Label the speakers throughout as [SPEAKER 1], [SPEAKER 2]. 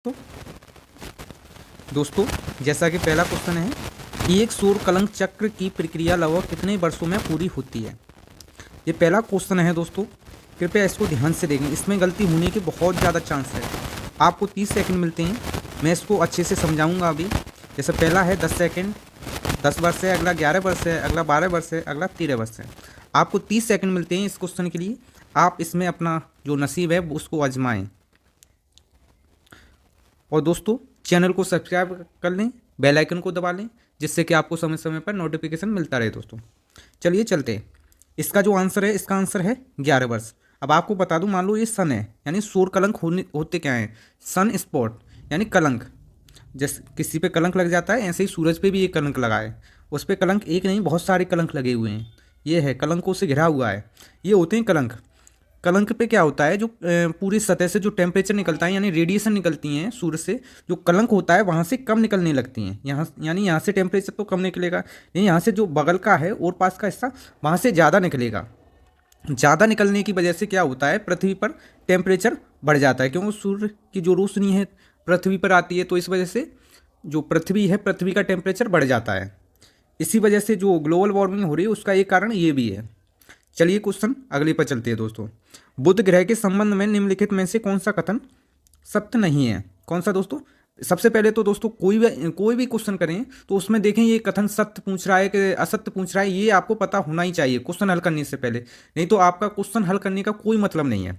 [SPEAKER 1] तो दोस्तों, जैसा कि पहला क्वेश्चन है, एक सौर कलंक चक्र की प्रक्रिया लगभग कितने वर्षों में पूरी होती है। ये पहला क्वेश्चन है दोस्तों, कृपया इसको ध्यान से देखें। इसमें गलती होने के बहुत ज़्यादा चांस है। आपको 30 सेकंड मिलते हैं, मैं इसको अच्छे से समझाऊंगा अभी। जैसे पहला है 10 सेकंड, 10 वर्ष है, अगला 11 वर्ष है, अगला 12 वर्ष है, अगला 13 वर्ष है। आपको 30 सेकंड मिलते हैं इस क्वेश्चन के लिए। आप इसमें अपना जो नसीब है उसको आजमाएं। और दोस्तों, चैनल को सब्सक्राइब कर लें, बेल आइकन को दबा लें, जिससे कि आपको समय समय पर नोटिफिकेशन मिलता रहे। दोस्तों चलिए चलते हैं। इसका जो आंसर है, इसका आंसर है 11 वर्ष। अब आपको बता दूं, मान लो ये सन है, यानी सूर्य कलंक होते क्या हैं, सन स्पॉट यानी कलंक। जैसे किसी पे कलंक लग जाता है, ऐसे ही सूरज पे भी एक कलंक लगा है। उस पर कलंक एक नहीं, बहुत सारे कलंक लगे हुए हैं। ये है, कलंकों से घिरा हुआ है। ये होते हैं कलंक। कलंक पे क्या होता है, जो पूरी सतह से जो टेम्परेचर निकलता है, यानी रेडिएशन निकलती हैं सूर्य से, जो कलंक होता है वहाँ से कम निकलने लगती हैं। यहाँ यानी यहाँ से टेम्परेचर तो कम निकलेगा, नहीं, यहाँ से जो बगल का है और पास का हिस्सा, वहाँ से ज़्यादा निकलेगा। ज़्यादा निकलने की वजह से क्या होता है, पृथ्वी पर टेम्परेचर बढ़ जाता है, क्योंकि सूर्य की जो रोशनी है पृथ्वी पर आती है, तो इस वजह से जो पृथ्वी है, पृथ्वी का टेम्परेचर बढ़ जाता है। इसी वजह से जो ग्लोबल वार्मिंग हो रही है, उसका एक कारण ये भी है। चलिए क्वेश्चन अगले पर चलते हैं दोस्तों। बुध ग्रह के संबंध में निम्नलिखित में से कौन सा कथन सत्य नहीं है। कौन सा दोस्तों? सबसे पहले तो दोस्तों, कोई भी क्वेश्चन करें तो उसमें देखें ये कथन सत्य पूछ रहा है कि असत्य पूछ रहा है, ये आपको पता होना ही चाहिए क्वेश्चन हल करने से पहले, नहीं तो आपका क्वेश्चन हल करने का कोई मतलब नहीं है।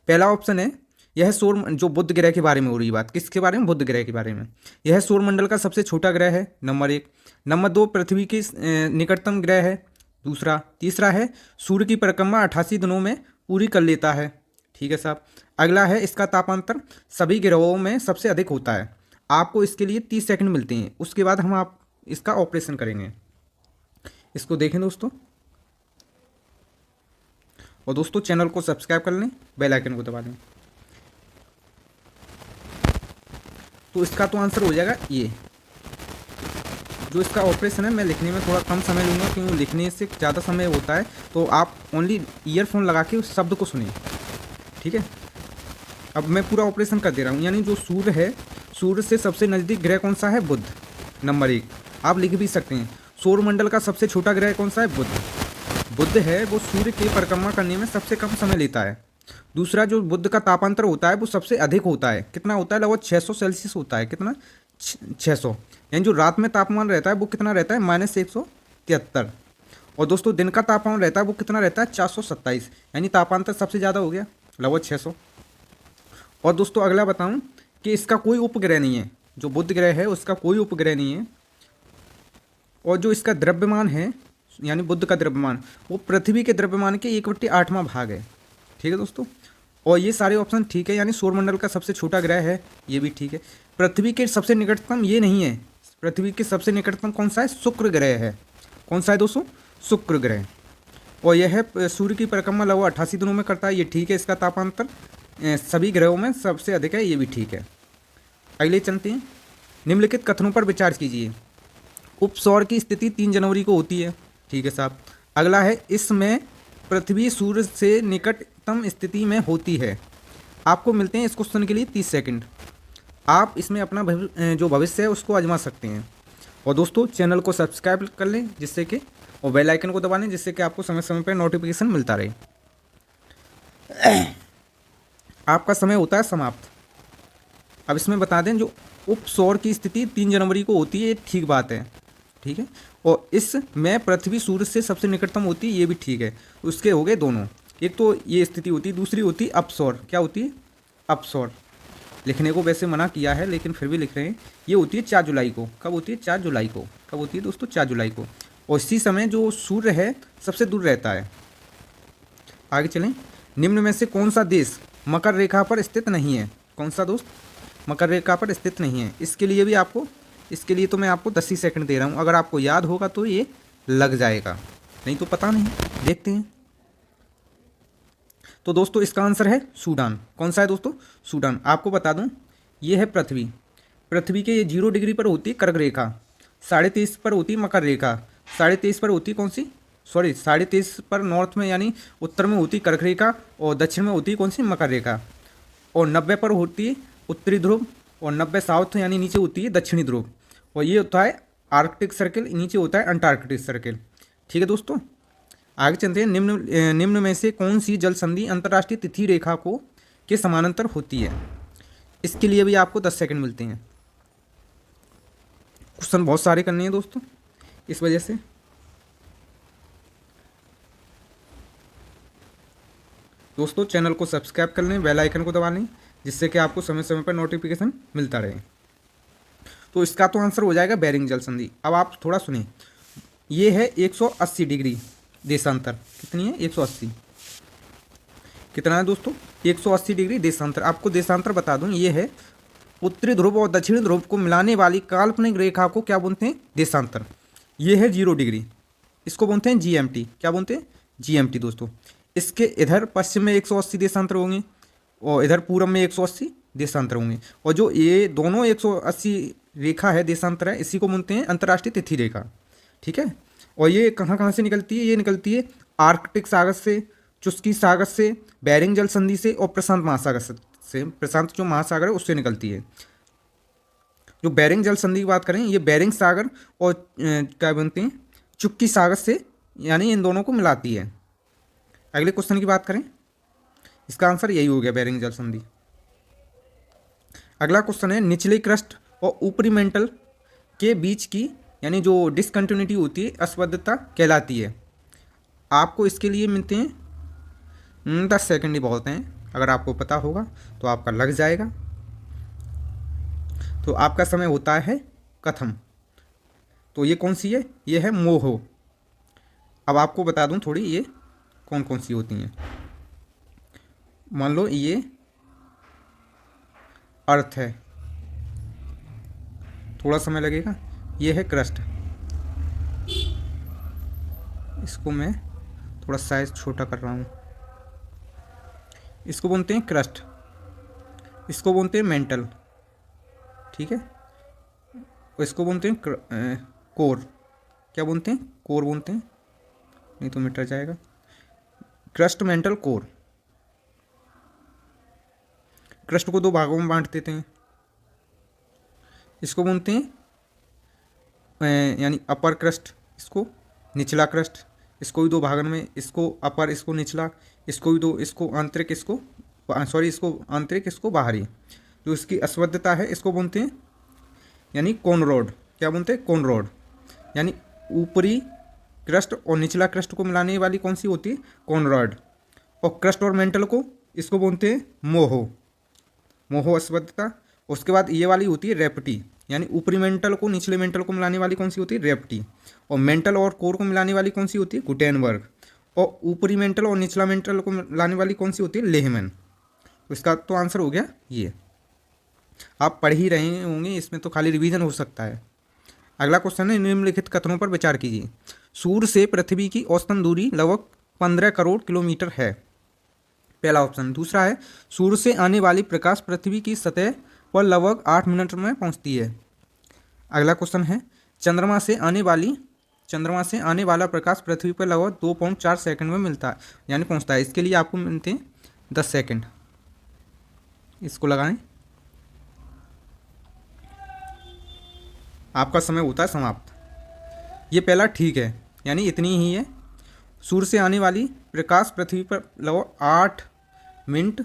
[SPEAKER 1] पहला ऑप्शन है, यह सौर, जो बुध ग्रह के बारे में हो रही बात, किसके बारे में? बुध ग्रह के बारे में। यह सौरमंडल का सबसे छोटा ग्रह है, नंबर 1। नंबर 2, पृथ्वी के निकटतम ग्रह है, दूसरा। तीसरा है, सूर्य की परिक्रमा 88 दिनों में पूरी कर लेता है। ठीक है साहब। अगला है, इसका तापांतर सभी ग्रहों में सबसे अधिक होता है। आपको इसके लिए 30 सेकंड मिलते हैं, उसके बाद हम आप इसका ऑपरेशन करेंगे। इसको देखें दोस्तों, और दोस्तों चैनल को सब्सक्राइब कर लें, बेल आइकन को दबा लें। तो इसका तो आंसर हो जाएगा ये। जो इसका ऑपरेशन है, मैं लिखने में थोड़ा कम समय लूँगा, क्योंकि लिखने से ज़्यादा समय होता है, तो आप ओनली ईयरफोन लगा के उस शब्द को सुनिए, ठीक है। अब मैं पूरा ऑपरेशन कर दे रहा हूँ। यानी जो सूर्य है, सूर्य से सबसे नज़दीक ग्रह कौन सा है? बुध, नंबर 1। आप लिख भी सकते हैं। सौरमंडल का सबसे छोटा ग्रह कौन सा है? बुध। बुध है वो सूर्य की परिक्रमा करने में सबसे कम समय लेता है। दूसरा, जो बुध का तापांतर होता है वो सबसे अधिक होता है। कितना होता है? लगभग 600 सेल्सियस होता है। कितना? 600। यानी जो रात में तापमान रहता है वो कितना रहता है? -173। और दोस्तों दिन का तापमान रहता है वो कितना रहता है? 427। यानी तापांतर सबसे ज़्यादा हो गया, लगभग 600। और दोस्तों अगला बताऊं कि इसका कोई उपग्रह नहीं है। जो बुध ग्रह है उसका कोई उपग्रह नहीं है। और जो इसका द्रव्यमान है, यानी बुध का द्रव्यमान, वो पृथ्वी के द्रव्यमान के 1/8वां भाग है। ठीक है दोस्तों। और ये सारे ऑप्शन ठीक है। यानी सौरमंडल का सबसे छोटा ग्रह है, ये भी ठीक है। पृथ्वी के सबसे निकटतम ये नहीं है। पृथ्वी के सबसे निकटतम कौन सा है? शुक्र ग्रह है। कौन सा है दोस्तों? शुक्र ग्रह। और यह है सूर्य की परिक्रमा लगभग 88 दिनों में करता है, ये ठीक है। इसका तापांतर सभी ग्रहों में सबसे अधिक है, ये भी ठीक है। अगले चलते हैं। निम्नलिखित कथनों पर विचार कीजिए। उपसौर की स्थिति 3 जनवरी को होती है, ठीक है साहब। अगला है, इसमें पृथ्वी सूर्य से निकटतम स्थिति में होती है। आपको मिलते हैं इस क्वेश्चन के लिए 30 सेकंड। आप इसमें अपना जो भविष्य है उसको आजमा सकते हैं। और दोस्तों चैनल को सब्सक्राइब कर लें, जिससे कि, और बेल आइकन को दबा लें, जिससे कि आपको समय समय पर नोटिफिकेशन मिलता रहे। आपका समय होता है समाप्त। अब इसमें बता दें, जो उपसौर की स्थिति 3 जनवरी को होती है, ये ठीक बात है, ठीक है। और इसमें पृथ्वी सूर्य से सबसे निकटतम होती है, ये भी ठीक है। उसके हो गए दोनों। एक तो ये स्थिति होती है, दूसरी होती है अपसौर। क्या होती है? अपसौर। लिखने को वैसे मना किया है, लेकिन फिर भी लिख रहे हैं। ये होती है 4 जुलाई को। कब होती है? 4 जुलाई को। कब होती है दोस्तों? 4 जुलाई को। और इसी समय जो सूर्य है सबसे दूर रहता है। आगे चलें। निम्न में से कौन सा देश मकर रेखा पर स्थित नहीं है? कौन सा दोस्त मकर रेखा पर स्थित नहीं है? इसके लिए तो मैं आपको 10 ही सेकंड दे रहा हूँ। अगर आपको याद होगा तो ये लग जाएगा, नहीं तो पता नहीं। देखते हैं। तो दोस्तों इसका आंसर है सूडान। कौन सा है दोस्तों? सूडान। आपको बता दूं, ये है पृथ्वी। पृथ्वी के ये 0 डिग्री पर होती है कर्क रेखा, 23.5 पर होती है मकर रेखा, 23.5 पर होती है कौन सी? 23.5 पर नॉर्थ में यानी उत्तर में होती कर्क रेखा, और दक्षिण में होती है कौन सी? मकर रेखा। और 90 पर होती है उत्तरी ध्रुव, और 90 साउथ यानी नीचे होती है दक्षिणी ध्रुव, और ये होता है आर्कटिक सर्किल, नीचे होता है अंटार्कटिक सर्किल। ठीक है दोस्तों, आगे चलते हैं। निम्न में से कौन सी जल संधि अंतर्राष्ट्रीय तिथि रेखा को के समानांतर होती है? इसके लिए भी आपको 10 सेकंड मिलते हैं। क्वेश्चन बहुत सारे करने हैं दोस्तों, इस वजह से दोस्तों चैनल को सब्सक्राइब कर लें, बेल आइकन को दबा लें, जिससे कि आपको समय समय पर नोटिफिकेशन मिलता रहे। तो इसका तो आंसर हो जाएगा बेरिंग जल संधि। अब आप थोड़ा सुनिए, ये है 180 डिग्री देशांतर। कितनी है? 180। कितना है दोस्तों? 180 डिग्री देशांतर। आपको देशांतर बता दूं, ये है उत्तरी ध्रुव और दक्षिणी ध्रुव को मिलाने वाली काल्पनिक रेखा को क्या बोलते हैं? देशांतर। ये है 0 डिग्री, इसको बोलते हैं GMT। क्या बोलते हैं? GMT दोस्तों। इसके इधर पश्चिम में 180 देशांतर होंगे और इधर पूरब में 180 देशांतर होंगे, और जो ये दोनों 180 रेखा है, देशांतर है, इसी को बोलते हैं अंतर्राष्ट्रीय तिथि रेखा। ठीक है, और ये कहाँ कहाँ से निकलती है? ये निकलती है आर्कटिक सागर से, चुस्की सागर से, बेरिंग जल संधि से, और प्रशांत महासागर से। प्रशांत जो महासागर है उससे निकलती है। जो बेरिंग जल संधि की बात करें, ये बेरिंग सागर और क्या बोलते हैं, चुस्की सागर से, यानी इन दोनों को मिलाती है। अगले क्वेश्चन की बात करें, इसका आंसर यही हो गया, बेरिंग जल संधि। अगला क्वेश्चन है, निचले क्रस्ट और ऊपरी मेंटल के बीच की यानी जो डिसकंटिन्यूटी होती है, असंबद्धता कहलाती है। आपको इसके लिए मिलते हैं 10 सेकंड ही बहुत हैं। अगर आपको पता होगा तो आपका लग जाएगा। तो आपका समय होता है कथम। तो ये कौन सी है? ये है मोहो। अब आपको बता दूं थोड़ी, ये कौन कौन सी होती हैं। मान लो ये अर्थ है, थोड़ा समय लगेगा। ये है क्रस्ट, इसको मैं थोड़ा साइज छोटा कर रहा हूँ। इसको बोलते हैं क्रस्ट, इसको बोलते हैं मेंटल। ठीक है, और इसको बोलते हैं कोर। क्या बोलते हैं? कोर बोलते हैं, नहीं तो मिट जाएगा। Crust, mental, core. क्रस्ट को 2 भागों में बांट देते हैं। इसको बोलते हैं यानी अपर क्रस्ट, इसको निचला क्रस्ट। इसको भी 2 भागों में, इसको अपर, इसको निचला, इसको भी 2, इसको आंतरिक, इसको इसको आंतरिक, इसको बाहरी। जो इसकी असंबद्धता है, इसको बोलते हैं यानी कोनरोड। क्या बोलते हैं? कोनरोड। यानी ऊपरी क्रस्ट और निचला क्रस्ट को मिलाने वाली कौन सी होती है? कोनरोड। और क्रस्ट और मेंटल को, इसको बोलते हैं मोहो। मोहो असंबद्धता। उसके बाद ये वाली होती है रेप्टी, यानी ऊपरी मेंटल को निचले मेंटल को मिलाने वाली कौन सी होती है? रेप्टी। और मेंटल और कोर को मिलाने वाली कौन सी होती है? गुटेनबर्ग। और ऊपरी मेंटल और निचला मेंटल को मिलाने वाली कौन सी होती है? लेहमैन। तो इसका तो आंसर हो गया ये। आप पढ़ ही रहे होंगे, इसमें तो खाली रिवीजन हो सकता है। अगला क्वेश्चन है, निम्नलिखित कथनों पर विचार कीजिए। सूर्य से पृथ्वी की औसतन दूरी लगभग 15 करोड़ किलोमीटर है, पहला ऑप्शन। दूसरा है, सूर्य से आने वाली प्रकाश पृथ्वी की सतह पर लगभग 8 मिनट में पहुंचती है। अगला क्वेश्चन है, चंद्रमा से आने वाला प्रकाश पृथ्वी पर लगभग 2.4 सेकंड में मिलता है, यानी पहुंचता है। इसके लिए आपको मिलते हैं 10 सेकंड। इसको लगाएं, आपका समय होता है समाप्त। ये पहला ठीक है, यानी इतनी ही है। सूर्य से आने वाली प्रकाश पृथ्वी पर लगभग 8 मिनट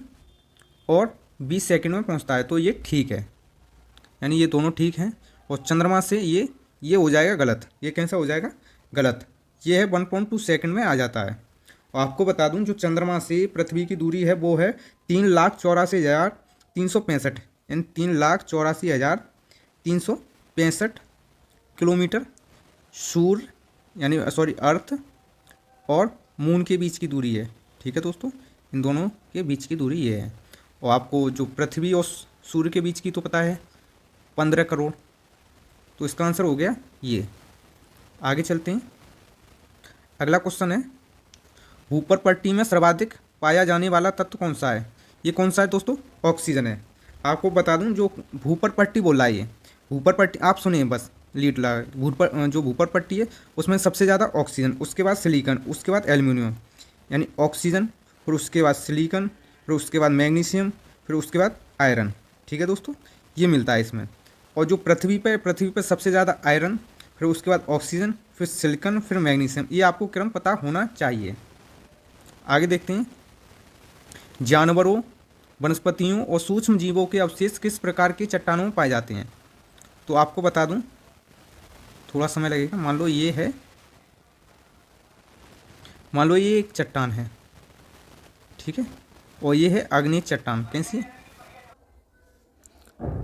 [SPEAKER 1] और 20 सेकंड में पहुंचता है, तो ये ठीक है, यानी ये दोनों ठीक हैं। और चंद्रमा से ये हो जाएगा गलत। ये कैसा हो जाएगा? गलत। ये है 1.2 सेकंड में आ जाता है। और आपको बता दूं, जो चंद्रमा से पृथ्वी की दूरी है वो है 3,84,365, यानी 3,84,365 किलोमीटर। सूर्य यानी अर्थ और मून के बीच की दूरी है। ठीक है दोस्तों, इन दोनों के बीच की दूरी ये है। और आपको जो पृथ्वी और सूर्य के बीच की तो पता है 15 करोड़, तो इसका आंसर हो गया ये। आगे चलते हैं। अगला क्वेश्चन है, ऊपर पट्टी में सर्वाधिक पाया जाने वाला तत्व कौन सा है? ये कौन सा है दोस्तों? ऑक्सीजन है। आपको बता दूं, जो भूपर पट्टी बोला है, ये भूपर पट्टी आप सुनिए बस, लीड लगा। जो भूपर पट्टी है उसमें सबसे ज़्यादा ऑक्सीजन, उसके बाद सिलिकॉन, उसके बाद एल्यूमिनियम, यानी ऑक्सीजन, फिर उसके बाद सिलिकॉन, फिर उसके बाद मैग्नीशियम, फिर उसके बाद आयरन। ठीक है दोस्तों, ये मिलता है इसमें। और जो पृथ्वी पे सबसे ज़्यादा आयरन, फिर उसके बाद ऑक्सीजन, फिर सिलिकॉन, फिर मैग्नीशियम, ये आपको क्रम पता होना चाहिए। आगे देखते हैं, जानवरों, वनस्पतियों और सूक्ष्म जीवों के अवशेष किस प्रकार की चट्टानों में पाए जाते हैं? तो आपको बता दूं, थोड़ा समय लगेगा। मान लो ये एक चट्टान है, ठीक है, और ये है अग्नि चट्टान। कैसी है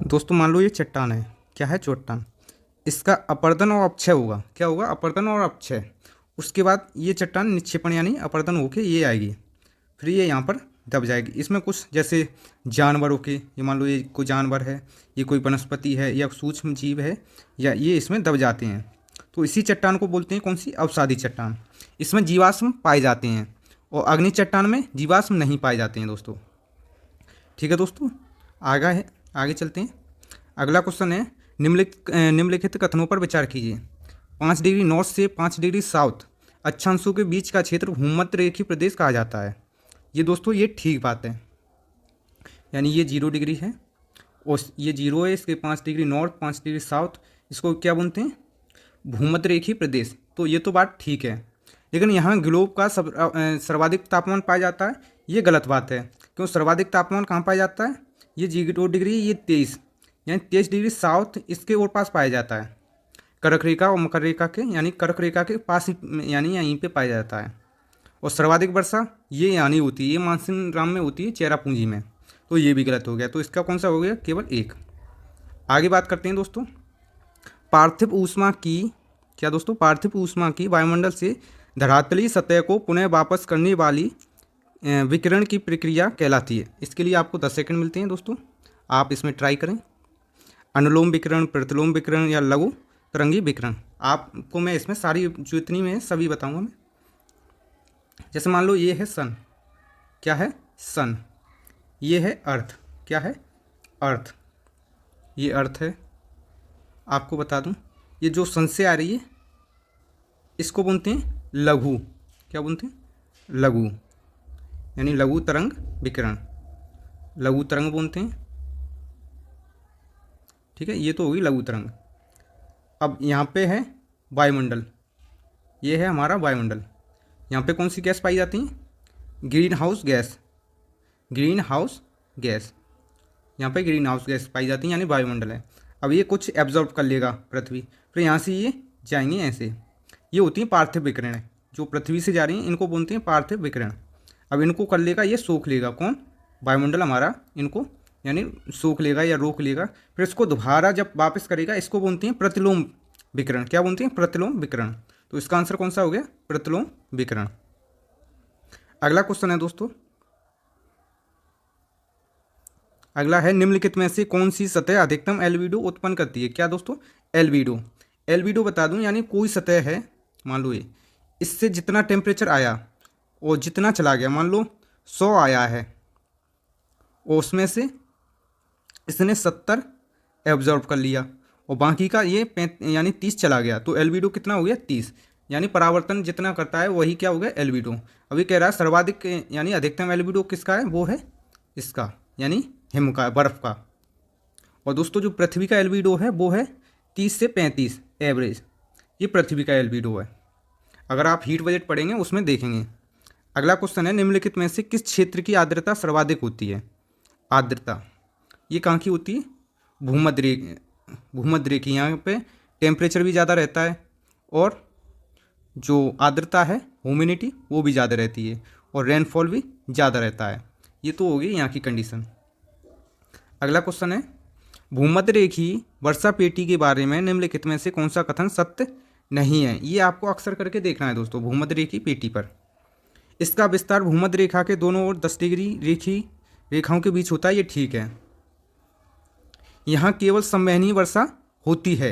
[SPEAKER 1] दोस्तों? मान लो ये चट्टान है, क्या है? चट्टान। इसका अपर्दन और अपक्षय होगा। क्या होगा? अपर्दन और अपक्षय। उसके बाद ये चट्टान निक्षेपण यानी अपर्दन होके ये आएगी, फिर ये यहाँ पर दब जाएगी। इसमें कुछ जैसे जानवरों के, ये मान लो ये कोई जानवर है, ये कोई वनस्पति है या सूक्ष्म जीव है, या ये इसमें दब जाते हैं, तो इसी चट्टान को बोलते हैं कौन सी? अवसादी चट्टान। इसमें जीवाश्म पाए जाते हैं, और अग्नि चट्टान में जीवाश्म नहीं पाए जाते हैं दोस्तों। ठीक है दोस्तों, आगे चलते हैं। अगला क्वेश्चन है, निम्नलिखित कथनों पर विचार कीजिए। 5 डिग्री नॉर्थ से 5 डिग्री साउथ अक्षांशों के बीच का क्षेत्र भूमध्य रेखीय प्रदेश कहा जाता है। ये दोस्तों ये ठीक बात है, यानी ये 0 डिग्री है और ये 0 है, इसके 5 डिग्री नॉर्थ 5 डिग्री साउथ, इसको क्या बोलते हैं? भूमध्य रेखीय प्रदेश। तो ये तो बात ठीक है, लेकिन यहाँ ग्लोब का सर्वाधिक तापमान पाया जाता है, ये गलत बात है। क्यों? सर्वाधिक तापमान कहाँ पाया जाता है? ये 0 डिग्री, ये 23, यानी 23 डिग्री साउथ इसके और पास पाया जाता है, कर्क रेखा और मकर रेखा के, यानी कर्क रेखा के पास ही, यानी यहीं पे पाया जाता है। और सर्वाधिक वर्षा ये यानी होती है, ये मानसून राम में होती है, चेरापूंजी में। तो ये भी गलत हो गया, तो इसका कौन सा हो गया? केवल एक। आगे बात करते हैं दोस्तों, पार्थिव ऊष्मा की, क्या दोस्तों? पार्थिव ऊष्मा की वायुमंडल से धरातलीय सतह को पुनः वापस करने वाली विकिरण की प्रक्रिया कहलाती है। इसके लिए आपको 10 सेकंड मिलते हैं दोस्तों, आप इसमें ट्राई करें। अनुलोम विकिरण, प्रतिलोम विकिरण या लघु तरंगी विकिरण। आपको मैं इसमें सारी जो इतनी में सभी बताऊंगा मैं। जैसे मान लो ये है सन, क्या है? सन। ये है अर्थ, क्या है? अर्थ। ये अर्थ है। आपको बता दूं, ये जो सन से आ रही है इसको बोलते हैं लघु। क्या बोलते हैं? लघु, यानी लघु तरंग विकिरण, लघु तरंग बोलते हैं। ठीक है, ये तो होगी लघु तरंग। अब यहाँ पे है वायुमंडल, ये है हमारा वायुमंडल। यहाँ पे कौन सी गैस पाई जाती है? Green house gas. Green house gas, यहाँ पे ग्रीन हाउस गैस पाई जाती है, यानी वायुमंडल है। अब ये कुछ एब्जॉर्ब कर लेगा पृथ्वी, फिर यहाँ से ये जाएंगे ऐसे, ये होती है पार्थिव विकिरण। जो पृथ्वी से जा रही हैं इनको बोलते हैं पार्थिव विकिरण। अब इनको कर लेगा, ये सोख लेगा, कौन? वायुमंडल हमारा, इनको यानी सोख लेगा या रोक लेगा, फिर इसको दोबारा जब वापस करेगा इसको बोलते हैं प्रतिलोम विकिरण। क्या बोलते हैं? प्रतिलोम विकिरण। तो इसका आंसर कौन सा हो गया? प्रतिलोम विकिरण। अगला क्वेश्चन है दोस्तों, अगला है, निम्नलिखित में से कौन सी सतह अधिकतम एल्बिडो उत्पन्न करती है? क्या दोस्तों? एल्बिडो। एल्बिडो बता दूं, यानी कोई सतह है, मान लो ये, इससे जितना टेम्परेचर आया और जितना चला गया, मान लो 100 आया है और उसमें से इसने 70 एब्जॉर्ब कर लिया और बाकी का ये यानी 30 चला गया, तो एल्बिडो कितना हो गया? 30। यानी परावर्तन जितना करता है वही क्या हो गया? एल्बिडो। अभी कह रहा है सर्वाधिक यानी अधिकतम एल्बिडो किसका है? वो है इसका, यानी हिम का, बर्फ़ का। और दोस्तों जो पृथ्वी का एल्बिडो है वो है 30 से 35 एवरेज, ये पृथ्वी का एल्बिडो है। अगर आप हीट बजट पढ़ेंगे उसमें देखेंगे। अगला क्वेश्चन है, निम्नलिखित में से किस क्षेत्र की आर्द्रता सर्वाधिक होती है? आर्द्रता ये कहाँ की होती है? भूमध्य रेखी। यहाँ पे टेम्परेचर भी ज़्यादा रहता है और जो आर्द्रता है, ह्यूमिडिटी, वो भी ज़्यादा रहती है और रेनफॉल भी ज़्यादा रहता है। ये तो होगी यहाँ की कंडीशन। अगला क्वेश्चन है, भूमध्य रेखी वर्षा पेटी के बारे में निम्नलिखित में से कौन सा कथन सत्य नहीं है? ये आपको अक्सर करके देखना है दोस्तों, भूमध्य रेखी पेटी पर। इसका विस्तार भूमध्य रेखा के दोनों ओर 10 डिग्री रेखाओं के बीच होता है, ये ठीक है। यहाँ केवल संवहनीय वर्षा होती है।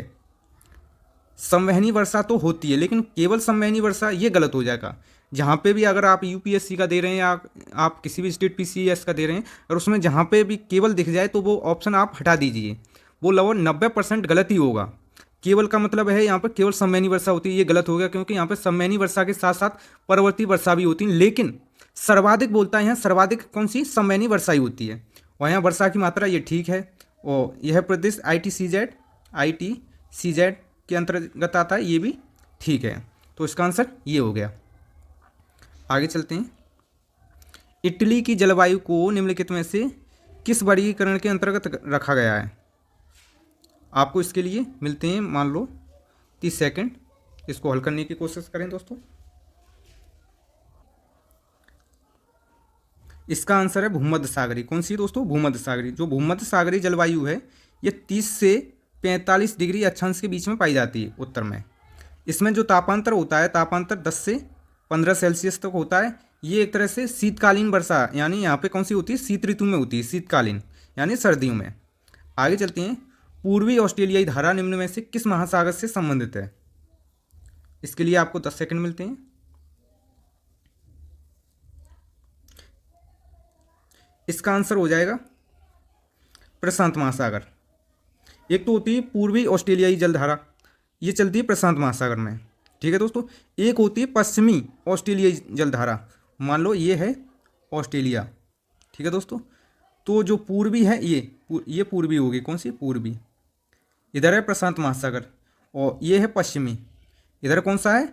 [SPEAKER 1] संवहनीय वर्षा तो होती है, लेकिन केवल संवहनीय वर्षा ये गलत हो जाएगा। जहाँ पे भी अगर आप यूपीएससी का दे रहे हैं या आप किसी भी स्टेट पीसीएस का दे रहे हैं और उसमें जहाँ पे भी केवल दिख जाए तो वो ऑप्शन आप हटा दीजिए, वो लगभग 90% गलत ही होगा। केवल का मतलब है यहाँ पर केवल संवहनीय वर्षा होती है, ये गलत हो गया, क्योंकि यहाँ पर संवहनीय वर्षा के साथ साथ परवर्ती वर्षा भी होती है, लेकिन सर्वाधिक बोलता है यहाँ, सर्वाधिक कौन सी? संवहनीय वर्षा ही होती है। और यहाँ वर्षा की मात्रा ये ठीक है। और यह प्रदेश आई टी सी जेड के अंतर्गत आता है, ये भी ठीक है। तो इसका आंसर ये हो गया। आगे चलते हैं। इटली की जलवायु को निम्नलिखित में से किस वर्गीकरण के अंतर्गत रखा गया है? आपको इसके लिए मिलते हैं मान लो 30 सेकंड, इसको हल करने की कोशिश करें दोस्तों। इसका आंसर है भूमध्य सागरी। कौन सी दोस्तों? भूमध्य सागरी। जो भूमध्य सागरी जलवायु है ये 30 से 45 डिग्री अक्षांश के बीच में पाई जाती है उत्तर में। इसमें जो तापांतर होता है, तापांतर 10 से 15 सेल्सियस तक होता है। ये एक तरह से शीतकालीन वर्षा, यानी यहाँ पे कौन सी होती है? शीत ऋतु में होती है, शीतकालीन यानी सर्दियों में। आगे चलते हैं। पूर्वी ऑस्ट्रेलियाई धारा निम्न में से किस महासागर से संबंधित है? इसके लिए आपको 10 सेकंड मिलते हैं। इसका आंसर हो जाएगा प्रशांत महासागर। एक तो होती है पूर्वी ऑस्ट्रेलियाई जलधारा, ये चलती है प्रशांत महासागर में, ठीक है दोस्तों। एक होती है पश्चिमी ऑस्ट्रेलियाई जलधारा, मान लो ये है ऑस्ट्रेलिया, ठीक है दोस्तों। तो जो पूर्वी है ये पूर्वी होगी। कौन सी? पूर्वी। इधर है प्रशांत महासागर और ये है पश्चिमी। इधर कौन सा है?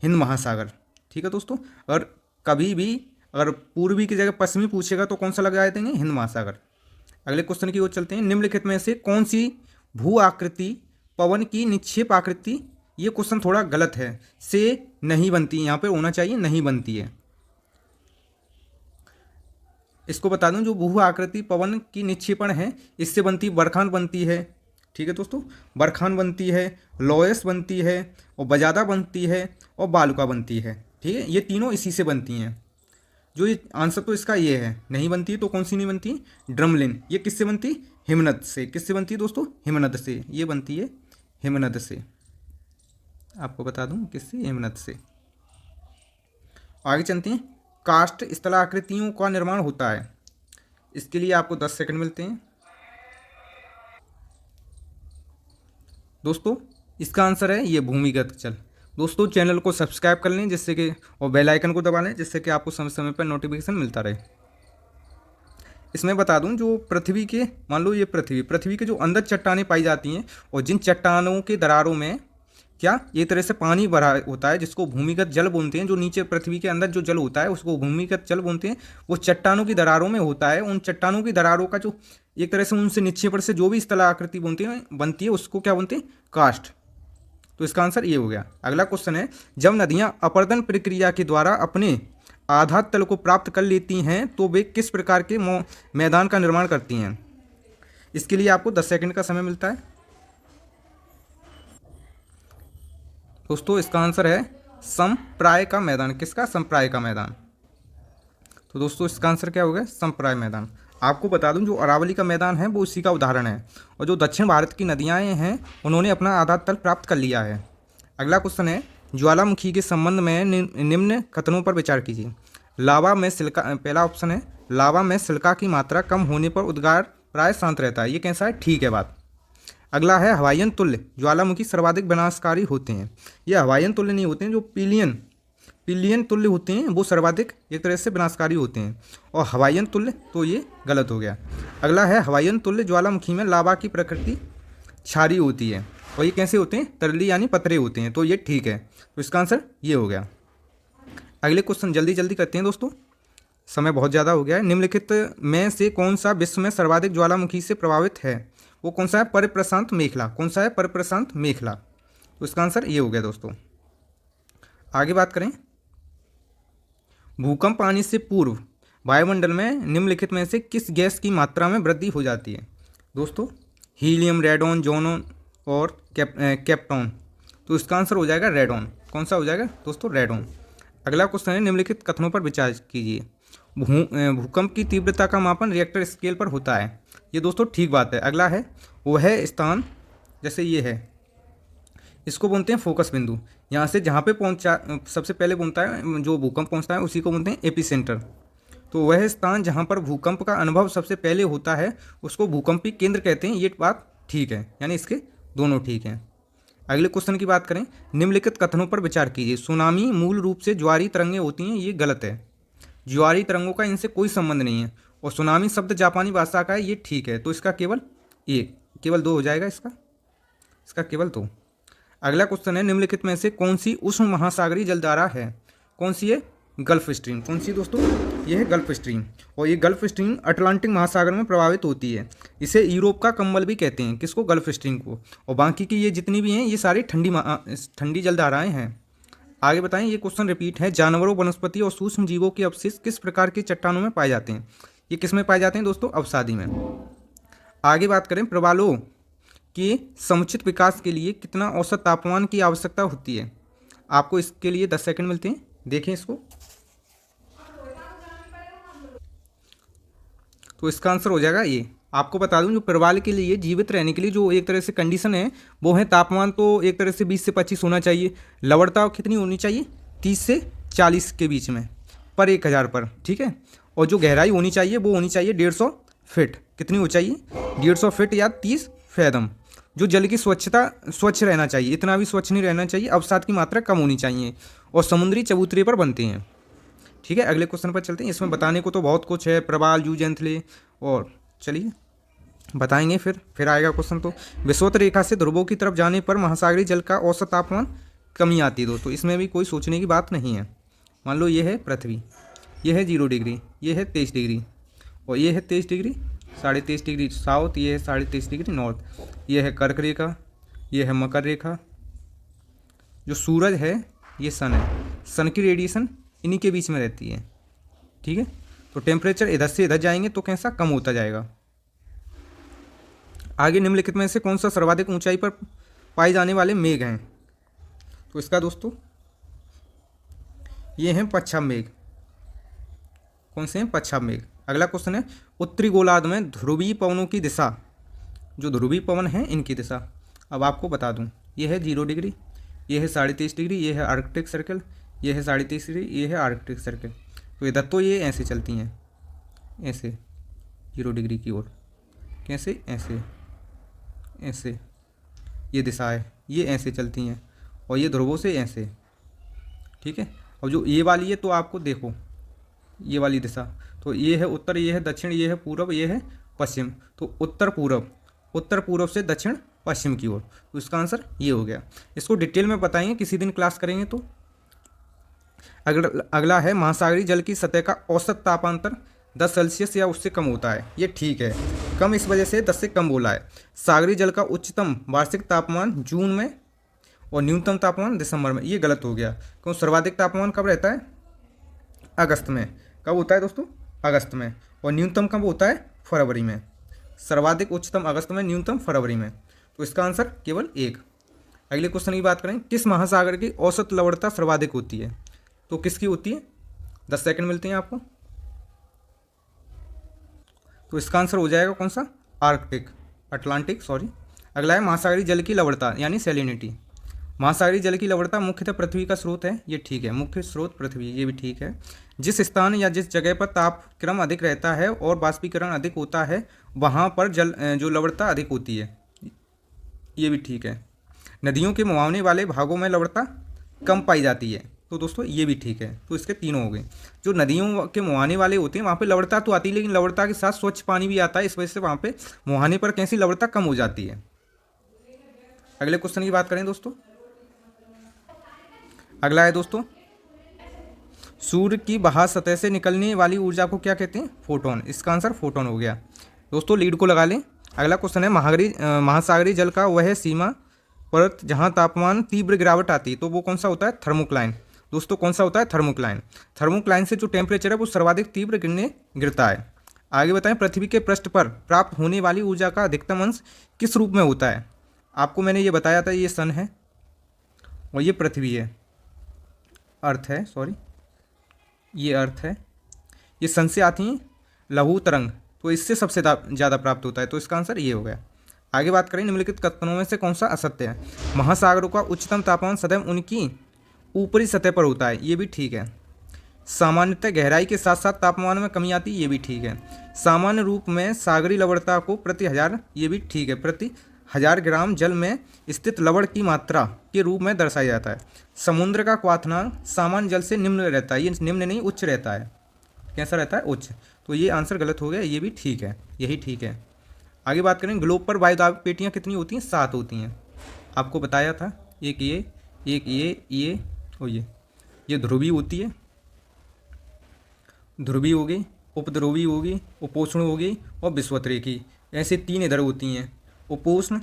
[SPEAKER 1] हिंद महासागर, ठीक है दोस्तों। और कभी भी अगर पूर्वी की जगह पश्चिमी पूछेगा तो कौन सा लगा देंगे? हिंद महासागर। अगले क्वेश्चन की ओर चलते हैं। निम्नलिखित में से कौन सी भू आकृति पवन की निक्षेप आकृति, ये क्वेश्चन थोड़ा गलत है, से नहीं बनती, यहाँ पे होना चाहिए नहीं बनती है। इसको बता दूं, जो भू आकृति पवन की निक्षेपण है इससे बनती बरखान बनती है, ठीक है दोस्तों। बरखान बनती है, लोयस बनती है और बजादा बनती है और बालुका बनती है, ठीक है। ये तीनों इसी से बनती हैं। जो ये आंसर तो इसका ये है, नहीं बनती है तो कौन सी नहीं बनती? ड्रमलिन। ये किससे बनती? हिमनद से। किससे बनती है दोस्तों? हिमनद से। ये बनती है हिमनद से, आपको बता दूं किससे? हिमनद से। आगे चलते हैं। काष्ठ स्थलाकृतियों का निर्माण होता है, इसके लिए आपको 10 सेकंड मिलते हैं दोस्तों। इसका आंसर है ये भूमिगत जल। दोस्तों चैनल को सब्सक्राइब कर लें जिससे कि, और बेल आइकन को दबा लें जिससे कि आपको समय समय पर नोटिफिकेशन मिलता रहे। इसमें बता दूं, जो पृथ्वी के, मान लो ये पृथ्वी के जो अंदर चट्टानें पाई जाती हैं और जिन चट्टानों के दरारों में क्या एक तरह से पानी भरा होता है जिसको भूमिगत जल बोलते हैं, जो नीचे पृथ्वी के अंदर जो जल होता है उसको भूमिगत जल बोलते हैं, वो चट्टानों की दरारों में होता है। उन चट्टानों की दरारों का जो एक तरह से उनसे निक्षेपण से जो भी स्थलाकृति बनती है उसको क्या बोलते हैं? काष्ठ। तो इसका आंसर ये हो गया। अगला क्वेश्चन है, जब नदियां अपरदन प्रक्रिया के द्वारा अपने आधार तल को प्राप्त कर लेती हैं तो वे किस प्रकार के मैदान का निर्माण करती हैं? इसके लिए आपको 10 सेकंड का समय मिलता है दोस्तों। इसका आंसर है समप्राय का मैदान। किसका? समप्राय का मैदान। तो दोस्तों इसका आंसर क्या होगा? समप्राय मैदान। आपको बता दूं, जो अरावली का मैदान है वो इसी का उदाहरण है, और जो दक्षिण भारत की नदियाँ हैं उन्होंने अपना आधार तल प्राप्त कर लिया है। अगला क्वेश्चन है, ज्वालामुखी के संबंध में निम्न कथनों पर विचार कीजिए। लावा में सिलिका, पहला ऑप्शन है लावा में सिलिका की मात्रा कम होने पर उद्गार प्राय शांत रहता है, ये कैसा है? ठीक है बात। अगला है, हवाईयन तुल्य ज्वालामुखी सर्वाधिक विनाशकारी होते हैं। ये हवाईयन तुल्य नहीं होते हैं, जो पिलियन तुल्य होते हैं वो सर्वाधिक एक तरह से विनाशकारी होते हैं, और हवाईयन तुल्य तो ये गलत हो गया। अगला है, हवाईयन तुल्य ज्वालामुखी में लावा की प्रकृति क्षारीय होती है, और ये कैसे होते हैं? तरली यानी पतरे होते हैं, तो ये ठीक है। तो इसका आंसर ये हो गया। अगले क्वेश्चन जल्दी जल्दी करते हैं दोस्तों, समय बहुत ज़्यादा हो गया है। निम्नलिखित में से कौन सा विश्व में सर्वाधिक ज्वालामुखी से प्रभावित है? वो कौन सा है? परिप्रशांत मेखला। कौन सा है? परिप्रशांत मेखला। तो इसका आंसर ये हो गया दोस्तों। आगे बात करें, भूकंप आने से पूर्व वायुमंडल में निम्नलिखित में से किस गैस की मात्रा में वृद्धि हो जाती है? दोस्तों हीलियम, रेडॉन, जोनॉन और कैप्टॉन। तो इसका आंसर हो जाएगा रेडॉन। कौन सा हो जाएगा दोस्तों? रेडॉन। अगला क्वेश्चन है, निम्नलिखित कथनों पर विचार कीजिए। भूकंप की तीव्रता का मापन रिएक्टर स्केल पर होता है, ये दोस्तों ठीक बात है। अगला है, वह स्थान, जैसे ये है, इसको बोलते हैं फोकस बिंदु। यहाँ से जहाँ पे पहुँचा सबसे पहले पहुँचता है, जो भूकंप पहुँचता है उसी को बोलते हैं एपिसेंटर। तो वह स्थान जहाँ पर भूकंप का अनुभव सबसे पहले होता है उसको भूकंपीय केंद्र कहते हैं, ये बात ठीक है, यानी इसके दोनों ठीक हैं। अगले क्वेश्चन की बात करें, निम्नलिखित कथनों पर विचार कीजिए। सुनामी मूल रूप से ज्वारीय तरंगें होती हैं, ये गलत है। ज्वारीय तरंगों का इनसे कोई संबंध नहीं है। और सुनामी शब्द जापानी भाषा का है, ये ठीक है। तो इसका केवल एक, केवल दो हो जाएगा इसका, इसका केवल दो। अगला क्वेश्चन है, निम्नलिखित में से कौन सी उष्ण महासागरीय जलधारा है? कौन सी है? Gulf stream. कौन सी दोस्तों? ये है गल्फ स्ट्रीम। और ये गल्फ स्ट्रीम अटलांटिक महासागर में प्रभावित होती है। इसे यूरोप का कंबल भी कहते हैं, किसको? गल्फ स्ट्रीम को। और बाकी की ये जितनी भी हैं ये सारी ठंडी जलधाराएं हैं। आगे बताएं, ये क्वेश्चन रिपीट है। जानवरों, वनस्पति और सूक्ष्म जीवों के अवशेष किस प्रकार की चट्टानों में पाए जाते हैं? ये किस में पाए जाते हैं दोस्तों? अवसादी में। आगे बात करें, प्रवालों के समुचित विकास के लिए कितना औसत तापमान की आवश्यकता होती है? आपको इसके लिए 10 सेकंड मिलते हैं, देखें इसको। तो इसका आंसर हो जाएगा ये। आपको बता दूं, जो प्रवाल के लिए जीवित रहने के लिए जो एक तरह से कंडीशन है वो है, तापमान तो एक तरह से 20 से 25 होना चाहिए। लवणता कितनी होनी चाहिए? 30 से 40 के बीच में पर 1000 पर, ठीक है। और जो गहराई होनी चाहिए वो होनी चाहिए 150 फीट। कितनी हो चाहिए? 150 फीट या 30 फैदम। जो जल की स्वच्छता, स्वच्छ रहना चाहिए, इतना भी स्वच्छ नहीं रहना चाहिए। अवसाद की मात्रा कम होनी चाहिए। और समुद्री चबूतरे पर बनते हैं, ठीक है। अगले क्वेश्चन पर चलते हैं। इसमें बताने को तो बहुत कुछ है, प्रवाल, यूजेंथले, और चलिए बताएंगे फिर आएगा क्वेश्चन। तो विषुवत रेखा से ध्रुवों की तरफ जाने पर महासागरीय जल का औसत तापमान कमी आती है दोस्तों। इसमें भी कोई सोचने की बात नहीं है। मान लो ये है पृथ्वी, ये है 0 डिग्री, ये है 23 डिग्री, और ये है 23 डिग्री, 23.5 डिग्री साउथ, ये है 23.5 डिग्री नॉर्थ, ये है कर्क रेखा, ये है मकर रेखा। जो सूरज है ये सन है, सन की रेडिएशन इन्हीं के बीच में रहती है, ठीक है। तो टेम्परेचर इधर से इधर जाएंगे तो कैसा? कम होता जाएगा। आगे, निम्नलिखित में से कौन सा सर्वाधिक ऊंचाई पर पाए जाने वाले मेघ हैं? तो इसका दोस्तों ये हैं पश्चिम मेघ। कौन से हैं? पश्चिम मेघ। अगला क्वेश्चन है, उत्तरी गोलार्ध में ध्रुवीय पवनों की दिशा, जो ध्रुवीय पवन हैं इनकी दिशा। अब आपको बता दूं, ये है 0 डिग्री, ये है 23.5 डिग्री, ये है आर्कटिक सर्कल, ये है 23.5 डिग्री, ये है आर्कटिक सर्कल। तो इधर तो ये ऐसे चलती हैं, ऐसे 0 डिग्री की ओर। कैसे? ऐसे, ऐसे ये दिशा है, ये ऐसे चलती हैं, और ये ध्रुवों से ऐसे, ठीक है। और जो ये वाली है तो आपको देखो, ये वाली दिशा, तो ये है उत्तर, ये है दक्षिण, ये है पूरब, ये है पश्चिम। तो उत्तर पूरब, उत्तर पूरब से दक्षिण पश्चिम की ओर। तो इसका आंसर ये हो गया। इसको डिटेल में बताएंगे, किसी दिन क्लास करेंगे। तो अगला है, महासागरीय जल की सतह का औसत तापांतर 10 सेल्सियस या उससे कम होता है। ये ठीक है, कम इस वजह से 10 से कम बोला है। सागरीय जल का उच्चतम वार्षिक तापमान जून में और न्यूनतम तापमान दिसंबर में। ये गलत हो गया, क्यों? सर्वाधिक तापमान कब रहता है? अगस्त में। कब होता है दोस्तों? अगस्त में। और न्यूनतम कब होता है? फरवरी में। सर्वाधिक उच्चतम अगस्त में, न्यूनतम फरवरी में। तो इसका आंसर केवल एक। अगले क्वेश्चन की बात करें, किस महासागर की औसत लवणता सर्वाधिक होती है? तो किसकी होती है? 10 सेकंड मिलते हैं आपको। तो इसका आंसर हो जाएगा कौन सा? Arctic, Atlantic, sorry. अगला है, महासागरीय जल की लवणता यानी सैलिनिटी। महासागरीय जल की लवणता मुख्यतः पृथ्वी का स्रोत है। ये ठीक है, मुख्य स्रोत पृथ्वी, ये भी ठीक है। जिस स्थान या जिस जगह पर तापक्रम अधिक रहता है और बाष्पीकरण अधिक होता है वहाँ पर जल जो लवणता अधिक होती है। ये भी ठीक है। नदियों के मुहाने वाले भागों में लवणता कम पाई जाती है। तो दोस्तों ये भी ठीक है। तो इसके तीनों हो गए। जो नदियों के मुहाने वाले होते हैं वहाँ पे लवणता तो आती है, लेकिन लवणता के साथ स्वच्छ पानी भी आता है, इस वजह से वहाँ पे मुहाने पर कैसी लवणता कम हो जाती है। अगले क्वेश्चन की बात करें दोस्तों, अगला है दोस्तों, सूर्य की बाहर सतह से निकलने वाली ऊर्जा को क्या कहते हैं? फोटोन। इसका आंसर फोटोन हो गया। दोस्तों लीड को लगा लें। अगला क्वेश्चन है, महासागरीय जल का वह सीमा परत जहाँ तापमान तीव्र गिरावट आती है, तो वो कौन सा होता है? थर्मोक्लाइन। दोस्तों कौन सा होता है? थर्मोक्लाइन। थर्मोक्लाइन से जो टेम्परेचर है वो सर्वाधिक तीव्र गिरता है। आगे बताएं, पृथ्वी के पृष्ठ पर प्राप्त होने वाली ऊर्जा का अधिकतम अंश किस रूप में होता है? आपको मैंने ये बताया था, ये सन है और ये पृथ्वी है, अर्थ है, सॉरी, ये अर्थ है। ये सन से आती हैं लघु तरंग, तो इससे सबसे ज़्यादा प्राप्त होता है। तो इसका आंसर ये हो गया। आगे बात करें, निम्नलिखित कथनों में से कौन सा असत्य है? महासागरों का उच्चतम तापमान सदैव उनकी ऊपरी सतह पर होता है। ये भी ठीक है। सामान्यतः गहराई के साथ साथ तापमान में कमी आती है। ये भी ठीक है। सामान्य रूप में सागरीय लवणता को प्रति हजार, ये भी ठीक है, प्रति 1000 ग्राम जल में स्थित लवण की मात्रा के रूप में दर्शाया जाता है। समुद्र का क्वथनांक सामान्य जल से निम्न रहता है। ये निम्न नहीं, उच्च रहता है। कैसा रहता है, उच्च। तो ये आंसर गलत हो गया, ये भी ठीक है, यही ठीक है। आगे बात करें, ग्लोब पर वायुदाब पेटियाँ कितनी होती हैं, 7 होती हैं। आपको बताया था, एक ये और ये ध्रुवी होती है, ध्रुवी होगी, उपध्रुवी होगी, उपोष्ण होगी और विषुवत-रेखी। ऐसे 3 इधर होती हैं, उपोष्ण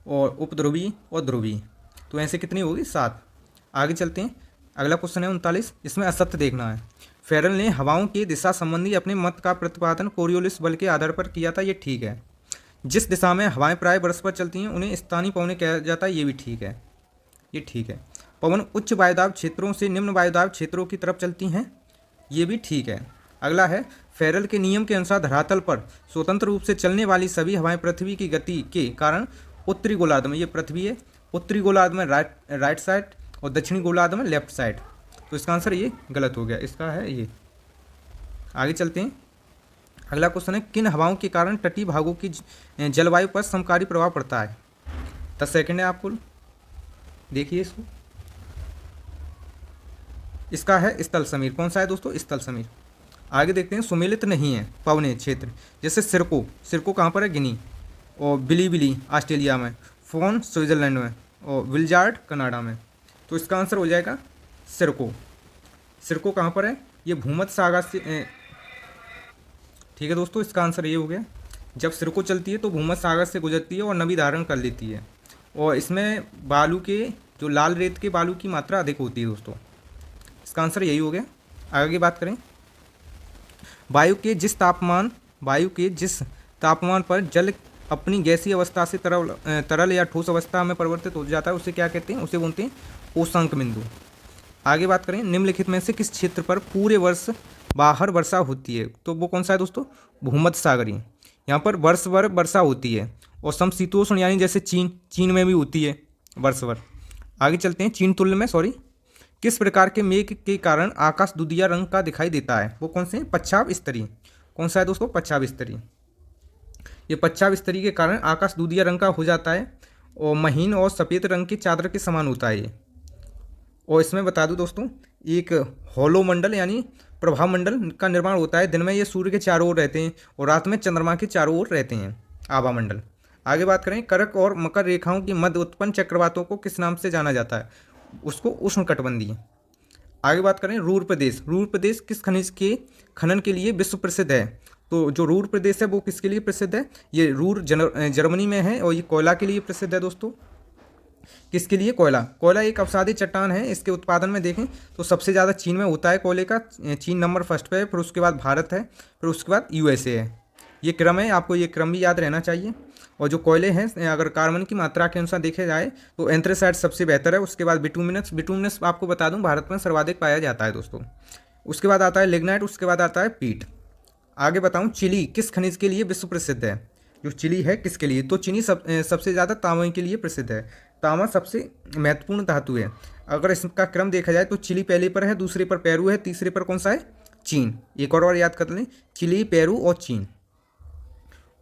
[SPEAKER 1] और उपध्रुवी और ध्रुवी। तो ऐसे कितनी होगी, 7। आगे चलते हैं, अगला क्वेश्चन है 39। इसमें असत्य देखना है। फेरल ने हवाओं की दिशा संबंधी अपने मत का प्रतिपादन कोरियोलिस बल के आधार पर किया था, ये ठीक है। जिस दिशा में हवाएं प्राय बरस पर चलती हैं उन्हें स्थानीय पवनें कहा जाता है, ये भी ठीक है, ये ठीक है। पवन उच्च वायुदाब क्षेत्रों से निम्न वायुदाब क्षेत्रों की तरफ चलती हैं, ये भी ठीक है। अगला है, फेरल के नियम के अनुसार धरातल पर स्वतंत्र रूप से चलने वाली सभी हवाएं पृथ्वी की गति के कारण उत्तरी गोलार्ध में, ये पृथ्वी है, उत्तरी गोलार्ध में राइट साइड और दक्षिणी गोलार्ध में लेफ्ट साइड। तो इसका आंसर ये गलत हो गया, इसका है ये। आगे चलते हैं, अगला क्वेश्चन है, किन हवाओं के कारण तटीय भागों की जलवायु पर समकारी प्रभाव पड़ता है। 10 सेकेंड है आपको, देखिए इसको। इसका है स्थल समीर। कौन सा है दोस्तों, स्थल समीर। आगे देखते हैं, सुमेलित नहीं है पवने क्षेत्र, जैसे सिरको कहाँ पर है, गिनी, और बिली ऑस्ट्रेलिया में, फोन स्विट्जरलैंड में, और विलजार्ड कनाडा में। तो इसका आंसर हो जाएगा सिरको कहाँ पर है, ये भूमध्य सागर से, ठीक है दोस्तों, इसका आंसर ये हो गया। जब सिरको चलती है तो भूमध्य सागर से गुजरती है और नमी धारण कर लेती है, और इसमें बालू के, जो लाल रेत के बालू की मात्रा अधिक होती है दोस्तों। इसका आंसर यही हो गया। आगे बात करें, वायु के जिस तापमान पर जल अपनी गैसीय अवस्था से तरल या ठोस अवस्था में परिवर्तित हो जाता है, उसे क्या कहते हैं, उसे बोलते हैं ओसांक बिंदु। आगे बात करें, निम्नलिखित में से किस क्षेत्र पर पूरे वर्ष बाहर वर्षा होती है। तो वो कौन सा है दोस्तों, भूमध्य सागरीय। यहाँ पर वर्ष भर वर्षा होती है, और समशीतोष्ण यानी जैसे चीन में भी होती है वर्ष भर। आगे चलते हैं, चीन तुल्य में किस प्रकार के मेघ के कारण आकाश दूधिया रंग का दिखाई देता है। वो कौन से हैं, पच्छाव स्तरीय। कौन सा है दोस्तों, पच्छाव स्तरीय। ये पच्छाव स्तरीय के कारण आकाश दूधिया रंग का हो जाता है, और महीन और सफ़ेद रंग की चादर के समान होता है ये। और इसमें बता दूं दोस्तों, एक हॉलो मंडल यानी प्रभाव मंडल का निर्माण होता है। दिन में ये सूर्य के चारों ओर रहते हैं और रात में चंद्रमा के चारों ओर रहते हैं, आभा मंडल। आगे बात करें, कर्क और मकर रेखाओं की मध्य उत्पन्न चक्रवातों को किस नाम से जाना जाता है। उसको उष्णकटिबंधीय। आगे बात करें, रूर प्रदेश किस खनिज के खनन के लिए विश्व प्रसिद्ध है। तो जो रूर प्रदेश है वो किसके लिए प्रसिद्ध है, ये रूर जर्मनी में है, और ये कोयला के लिए प्रसिद्ध है दोस्तों। किसके लिए, कोयला एक अवसादी चट्टान है। इसके उत्पादन में देखें तो सबसे ज़्यादा चीन में होता है कोयले का, चीन नंबर फर्स्ट पे है, फिर उसके बाद भारत है, फिर उसके बाद यूएसए है। ये क्रम है, आपको ये क्रम भी याद रहना चाहिए। और जो कोयले हैं, अगर कार्बन की मात्रा के अनुसार देखे जाए तो एंथ्रेसाइट सबसे बेहतर है, उसके बाद बिटुमिनस आपको बता दूं भारत में सर्वाधिक पाया जाता है दोस्तों। उसके बाद आता है लिग्नाइट, उसके बाद आता है पीट। आगे बताऊं, चिली किस खनिज के लिए विश्व प्रसिद्ध है। जो चिली है किसके लिए, तो चिली सबसे ज़्यादा तांबे के लिए प्रसिद्ध है। तांबा सबसे महत्वपूर्ण धातु है। अगर इसका क्रम देखा जाए तो चिली पहले पर है, दूसरे पर पेरू है, तीसरे पर कौन सा है, चीन। एक और बार याद कर लें, चिली, पेरू और चीन।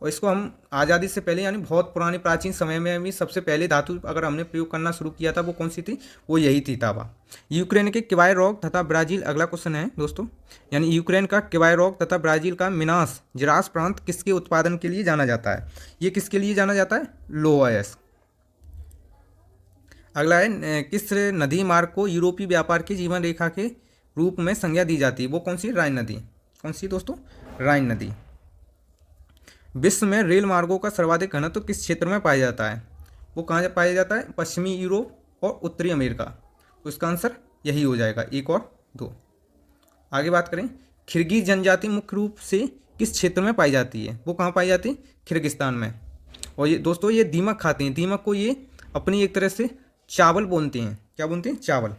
[SPEAKER 1] और इसको हम आज़ादी से पहले यानी बहुत पुराने प्राचीन समय में भी सबसे पहले धातु अगर हमने प्रयोग करना शुरू किया था वो कौन सी थी, वो यही थी, तांबा। यूक्रेन के किवाय रॉक तथा ब्राज़ील, अगला क्वेश्चन है दोस्तों, यानी यूक्रेन का किवाय रॉक तथा ब्राज़ील का मिनास जिरास प्रांत किसके उत्पादन के लिए जाना जाता है। ये किसके लिए जाना जाता है, लोअस। अगला है, किस नदी मार्ग को यूरोपीय व्यापार की जीवन रेखा के रूप में संज्ञा दी जाती है। वो कौन सी, राइन नदी। कौन सी दोस्तों, राइन नदी। विश्व में रेल मार्गों का सर्वाधिक घनत्व किस क्षेत्र में पाया जाता है। वो कहाँ पाया जाता है, पश्चिमी यूरोप और उत्तरी अमेरिका। तो इसका आंसर यही हो जाएगा, 1 और 2। आगे बात करें, किर्गिज जनजाति मुख्य रूप से किस क्षेत्र में पाई जाती है। वो कहाँ पाई जाती है, किर्गिस्तान में। और ये दोस्तों, ये दीमक खाते हैं। दीमक को ये अपनी एक तरह से चावल बोलते हैं। क्या बोलते हैं, चावल।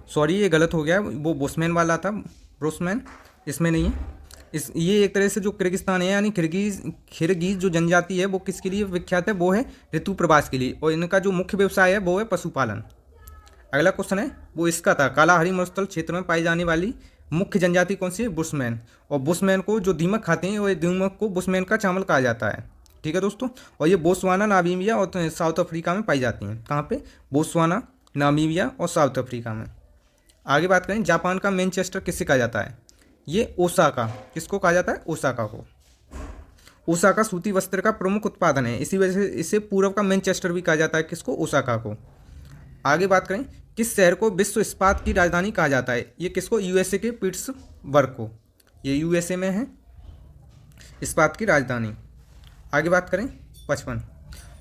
[SPEAKER 1] सॉरी, ये गलत हो गया, वो बुशमैन वाला था, ब्रुशमैन, इसमें नहीं है। ये एक तरह से जो किर्गिस्तान है यानी किर्गिज जो जनजाति है वो किसके लिए विख्यात है, वो है ऋतु प्रवास के लिए। और इनका जो मुख्य व्यवसाय है वो है पशुपालन। अगला क्वेश्चन है वो इसका था, कालाहारी मरुस्थल क्षेत्र में पाई जाने वाली मुख्य जनजाति कौन सी है, बुशमैन। और बुशमैन को जो दीमक खाते हैं और दीमक को बुशमैन का चावल कहा जाता है। ठीक है दोस्तों। और ये बोत्सवाना, नामीबिया और साउथ अफ्रीका में पाई जाती हैं। कहाँ पे, बोत्सवाना, नामीबिया और साउथ अफ्रीका में। आगे बात करें, जापान का मैनचेस्टर किससे कहा जाता है। ये ओसाका, किसको कहा जाता है? ओसाका को। ओसाका सूती वस्त्र का प्रमुख उत्पादन है, इसी वजह से इसे पूर्व का मैनचेस्टर भी कहा जाता है। किसको? ओसाका को। आगे बात करें, किस शहर को विश्व इस्पात की राजधानी कहा जाता है? ये किसको? यूएसए के पिट्सबर्ग को। ये यूएसए में है इस्पात की राजधानी। आगे बात करें 55,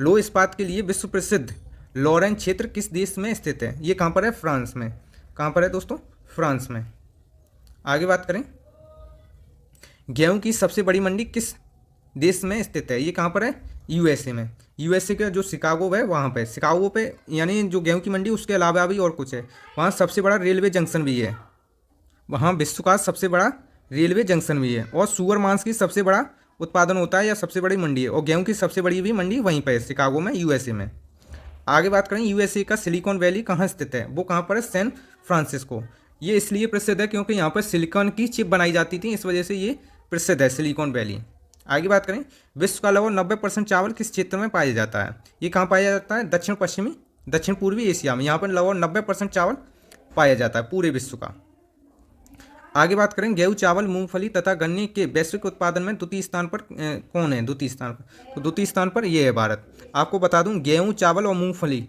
[SPEAKER 1] लौह इस्पात के लिए विश्व प्रसिद्ध लॉरेन क्षेत्र किस देश में स्थित है? ये कहाँ पर है? फ्रांस में। कहाँ पर है दोस्तों? फ्रांस में। आगे बात करें, गेहूं की सबसे बड़ी मंडी किस देश में स्थित है? ये कहाँ पर है? यूएसए में। यूएसए का जो शिकागो है वहाँ पे, शिकागो पे यानी जो गेहूं की मंडी, उसके अलावा भी और कुछ है, वहाँ सबसे बड़ा रेलवे जंक्शन भी है, वहाँ विश्व का सबसे बड़ा रेलवे जंक्शन भी है। और सुअर मांस की सबसे बड़ा उत्पादन होता है या सबसे बड़ी मंडी है, और गेहूं की सबसे बड़ी भी मंडी वहीं पर है, शिकागो में, यूएसए में। आगे बात करें, यूएसए का सिलिकॉन वैली कहाँ स्थित है? वो कहाँ पर है? San Francisco. ये इसलिए प्रसिद्ध है क्योंकि यहाँ पर सिलिकॉन की चिप बनाई जाती थी, इस वजह से ये प्रसिद्ध है सिलिकॉन वैली। आगे बात करें, विश्व का लगभग 90% चावल किस क्षेत्र में पाया जाता है? ये कहाँ पाया जाता है? दक्षिण पूर्वी एशिया में। यहाँ पर लगभग 90% चावल पाया जाता है पूरे विश्व का। आगे बात करें, गेहूं, चावल, मूंगफली तथा गन्ने के वैश्विक उत्पादन में द्वितीय स्थान पर कौन है? द्वितीय स्थान पर, तो द्वितीय स्थान पर ये है भारत। आपको बता दूं, गेहूं, चावल और मूंगफली,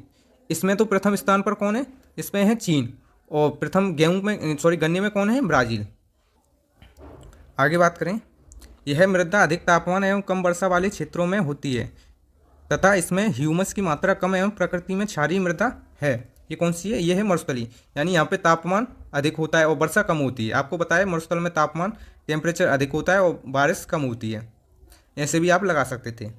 [SPEAKER 1] इसमें तो प्रथम स्थान पर कौन है? इसमें है चीन। और प्रथम गन्ने में कौन है? ब्राज़ील। आगे बात करें, यह मृदा अधिक तापमान एवं कम वर्षा वाले क्षेत्रों में होती है तथा इसमें ह्यूमस की मात्रा कम एवं प्रकृति में क्षारीय मृदा है। ये कौन सी है? ये है मरुस्थली, यानी यहाँ पे तापमान अधिक होता है और वर्षा कम होती है। आपको बताया मरुस्थल में तापमान, टेम्परेचर अधिक होता है और बारिश कम होती है। ऐसे भी आप लगा सकते थे।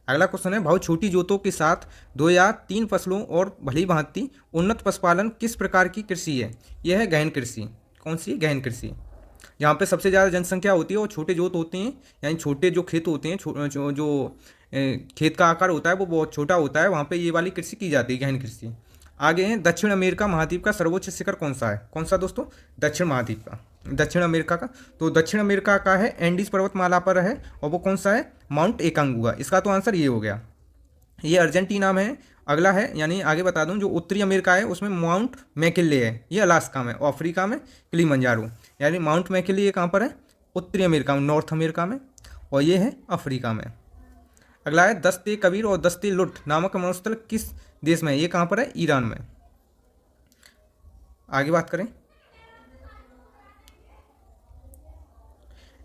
[SPEAKER 1] अगला क्वेश्चन है, बहुत छोटी जोतों के साथ 2 या 3 फसलों और भली भांति उन्नत पशुपालन किस प्रकार की कृषि है? यह है गहन कृषि। कौन सी? गहन कृषि। यहाँ पे सबसे ज़्यादा जनसंख्या होती है और छोटे जोत होते हैं, यानी छोटे जो खेत होते हैं, जो खेत का आकार होता है वो बहुत छोटा होता है, वहाँ पे ये वाली कृषि की जाती है, गहन कृषि। आगे है, दक्षिण अमेरिका महाद्वीप का सर्वोच्च शिखर कौन सा है? कौन सा दोस्तों? दक्षिण महाद्वीप का, दक्षिण अमेरिका का। तो दक्षिण अमेरिका का है एंडीज पर्वतमाला पर है, और वो कौन सा है? माउंट एकांगुआ। इसका तो आंसर ये हो गया। ये अर्जेंटीना में है। अगला है, यानी आगे बता दूं, जो उत्तरी अमेरिका है उसमें माउंट मैकिन्ले है, ये अलास्का में। और अफ्रीका में किलिमंजारो, यानी माउंट मैकिन्ले ये कहाँ पर है? उत्तरी अमेरिका में, नॉर्थ अमेरिका में। और ये है अफ्रीका में। अगला है, दस्ते कबीर और दस्ते लुट नामक मरुस्थल किस देश में है? ये कहाँ पर है? ईरान में। आगे बात करें,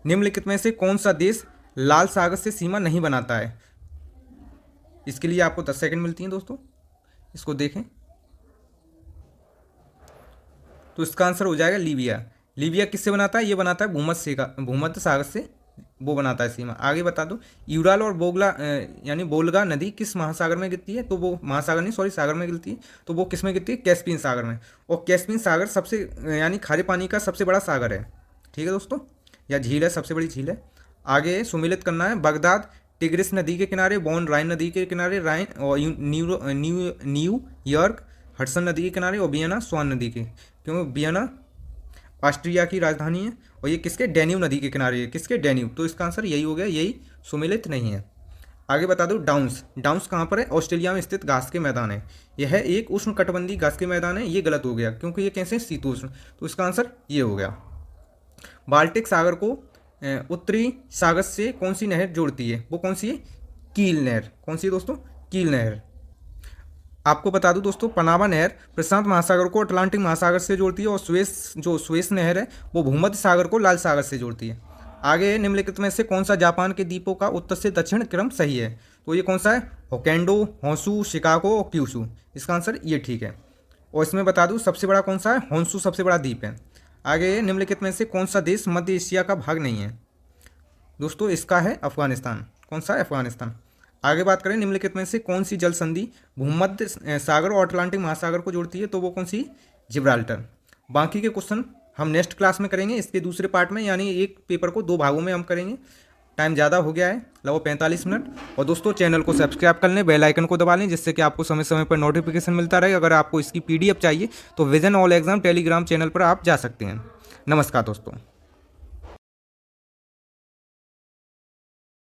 [SPEAKER 1] निम्नलिखित में से कौन सा देश लाल सागर से सीमा नहीं बनाता है? इसके लिए आपको 10 सेकंड मिलती हैं दोस्तों, इसको देखें। तो इसका आंसर हो जाएगा लीबिया। लीबिया किससे बनाता है? ये बनाता है भूमध्य सागर से वो बनाता है सीमा। आगे बता दो, यूराल और यानी बोल्गा नदी किस महासागर में गिरती है? तो वो महासागर नहीं, सॉरी, सागर में गिरती है। तो वो किस में गिरती है? कैस्पियन सागर में। और कैस्पियन सागर सबसे यानी खारे पानी का सबसे बड़ा सागर है, ठीक है दोस्तों, या झील है, सबसे बड़ी झील है। आगे सुमिलित करना है, बगदाद टिग्रिस नदी के किनारे, बॉन राइन नदी के किनारे, राइन और न्यूयॉर्क हडसन नदी के किनारे, और वियना स्वान नदी के, क्योंकि वियना ऑस्ट्रिया की राजधानी है। और ये किसके? डैन्यूब नदी के किनारे है। किसके? डैन्यूब। तो इसका आंसर यही हो गया, यही सुमिलित नहीं है। आगे बता दो, डाउन्स कहाँ पर है? ऑस्ट्रेलिया में स्थित घास के मैदान है। यह एक उष्ण कटिबंधीय घास के मैदान है। ये गलत हो गया क्योंकि ये कैसे? शीतोष्ण। तो इसका आंसर ये हो गया। बाल्टिक सागर को उत्तरी सागर से कौन सी नहर जोड़ती है? वो कौन सी है? कील नहर। कौन सी दोस्तों? कील नहर। आपको बता दूं दोस्तों, पनामा नहर प्रशांत महासागर को अटलांटिक महासागर से जोड़ती है, और स्वेस नहर है वो भूमध्य सागर को लाल सागर से जोड़ती है। आगे निम्नलिखित में से कौन सा जापान के द्वीपों का उत्तर से दक्षिण क्रम सही है? तो ये कौन सा है? होक्काइडो, होंशु, शिकागो और क्यूशु। इसका आंसर ये ठीक है। और इसमें बता दूं सबसे बड़ा कौन सा है? होंशु सबसे बड़ा द्वीप है। आगे निम्नलिखित में से कौन सा देश मध्य एशिया का भाग नहीं है? दोस्तों इसका है अफगानिस्तान। कौन सा है? अफगानिस्तान। आगे बात करें, निम्नलिखित में से कौन सी जल संधि भूमध्य सागर और अटलांटिक महासागर को जोड़ती है? तो वो कौन सी? जिब्राल्टर। बाकी के क्वेश्चन हम नेक्स्ट क्लास में करेंगे, इसके दूसरे पार्ट में, यानी एक पेपर को 2 भागों में हम करेंगे। टाइम ज़्यादा हो गया है, लगभग 45 मिनट। और दोस्तों चैनल को सब्सक्राइब कर लें, बेल आइकन को दबा लें, जिससे कि आपको समय समय पर नोटिफिकेशन मिलता रहे। अगर आपको इसकी PDF चाहिए तो vision all exam Telegram channel पर आप जा सकते हैं। नमस्कार दोस्तों।